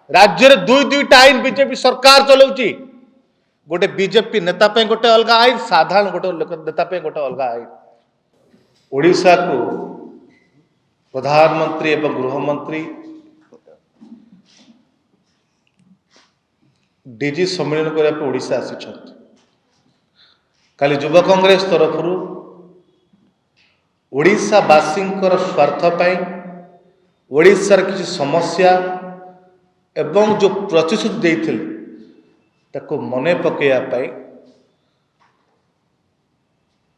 राज्य रे दुई दुईटा आईन बीजेपी सरकार चलाउची गोटे बीजेपी नेता पे गोटे अलग आईन साधारण गोटे नेता पे गोटे अलग आईन ओडिशा को प्रधानमंत्री एवं गृहमंत्री डीजी सम्मेलन करने ओडिशा आसी काली युवा कांग्रेस तरफ ओडिशावासी स्वार्थ पाई ओडिशार किसी समस्या एवं जो प्रतिश्रुति देते ताको मने पकड़ाई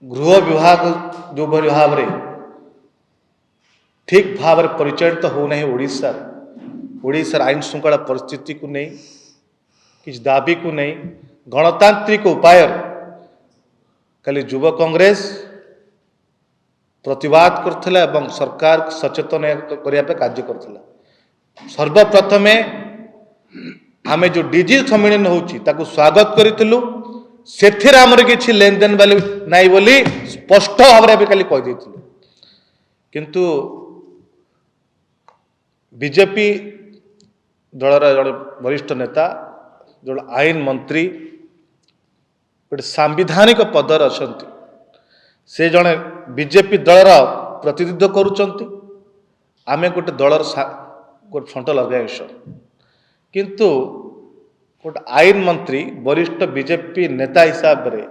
गृह विभाग जो भाव में ठीक भाव में परिचालित होना ओडिशार आईन श्रृंखला परिस्थिति को नहीं किसी दाबी को नहीं गणतांत्रिक उपाय खाली युवा कांग्रेस प्रतिवाद करथिला एवं सरकार सचेतन करने कार्य करथिला। सर्वप्रथमे आमे जो डीजी सम्मेलन होची ताकू स्वागत करितलु सेथिर हमर किछि लेन देन वाली नाइ बोली स्पष्ट भाव में खाली कहि दैथिलु किंतु बीजेपी दलर जड़े वरिष्ठ नेता जो आईन मंत्री गोटे सांविधानिक पदर अच्छा से जड़े बीजेपी दलर प्रतिनिधित्व करुचंती आमे गोटे दलर गोटे फ्रंटल ऑर्गेनाइजेशन किंतु गोटे आईन मंत्री वरिष्ठ बीजेपी नेता हिसाब से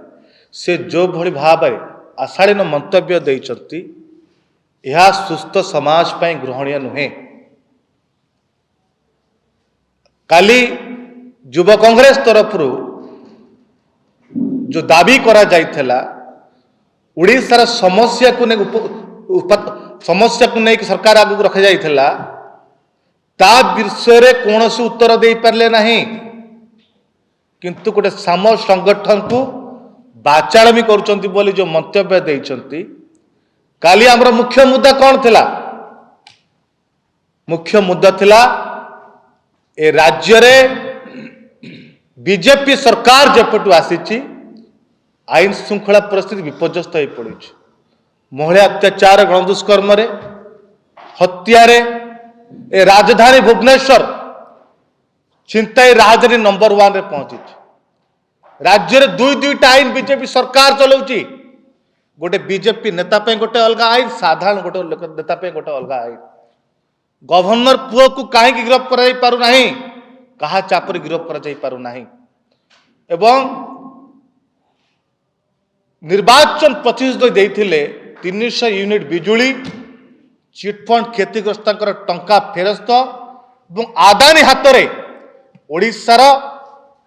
से जो भली भाव आशालीन मंतव्य देइचंती यह सुस्थ समाज ପାଇଁ ग्रहणीय नुहे। काली युवा कांग्रेस तरफ जो दाबी करा जाइथला ओडिशार समस्या को नहीं सरकार आगु रखा जाइथला ता विषय कौन उत्तर दे पारले नहीं किंतु गोटे साम संगठन को बाचालमी करुचंती बोली जो मंतव्य देइचंती काली हमर मुख्य मुद्दा कौन थिला मुख्य मुद्दा थिला ए राज्य रे बीजेपी सरकार जेपटू आसी आईन श्रृंखला परिस्थिति विपर्यस्त हो पड़ी महिला अत्याचार गणदुष्कर्म हत्या ए राजधानी भुवनेश्वर चिंता राजधानी नंबर 1 रे पहुंची राज्य रे दुई दुईटा आईन बीजेपी सरकार चलाउची गोटे बीजेपी नेता पे गोटे अलग आईन साधारण गोटे नेता पे गोटे अलग आईन गवर्नर पुओ को कहीं गिरफ्त कर पारु नहीं कहा चापर गिरफ्त कर पारु नहीं एवं निर्वाचन प्रतिश्रुति देइथिले 300 यूनिट बिजुली चिटफंड क्षतिग्रस्त टंका फेरस्त और आदानी हाथ में ओडिशार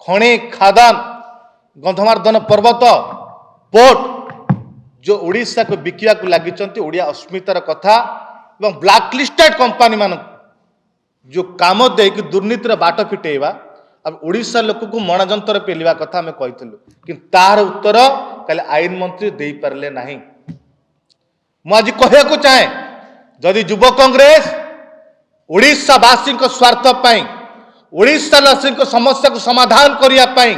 खଣି खादान गंधमार्दन पर्वत पोर्ट जो ओडिशा को बिकिया को लगी ओडिया अस्मितार कथा एवं ब्लैकलिस्टेड कंपनी मान जो काम दे कि दुर्नीतिर बाट फिटेवा अब ओडिशा लोक को मणजंतर पेलिवा कथा आम कही कि तार उत्तर कल आईन मंत्री दे पारले नहीं। मुझे कहूँ चाहे जदि युवा कांग्रेस ओडिशावासी स्वार्थ पाई ओडिशावासी समस्या को समाधान करने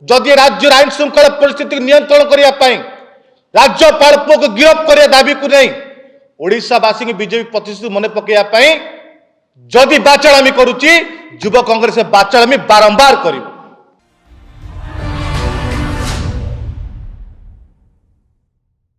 जदि राज्य आईन श्रृंखला परिस्थिति नियंत्रण करने राज्यपाल पुओ को गिरफ्त करने दाबी को नहीं ओडिशावासी बीजेपी प्रतिश्रुति मन पकड़ाई जदि बाचालामी करुच्ची युवा कांग्रेस बाचालामी बारंबार करिवो।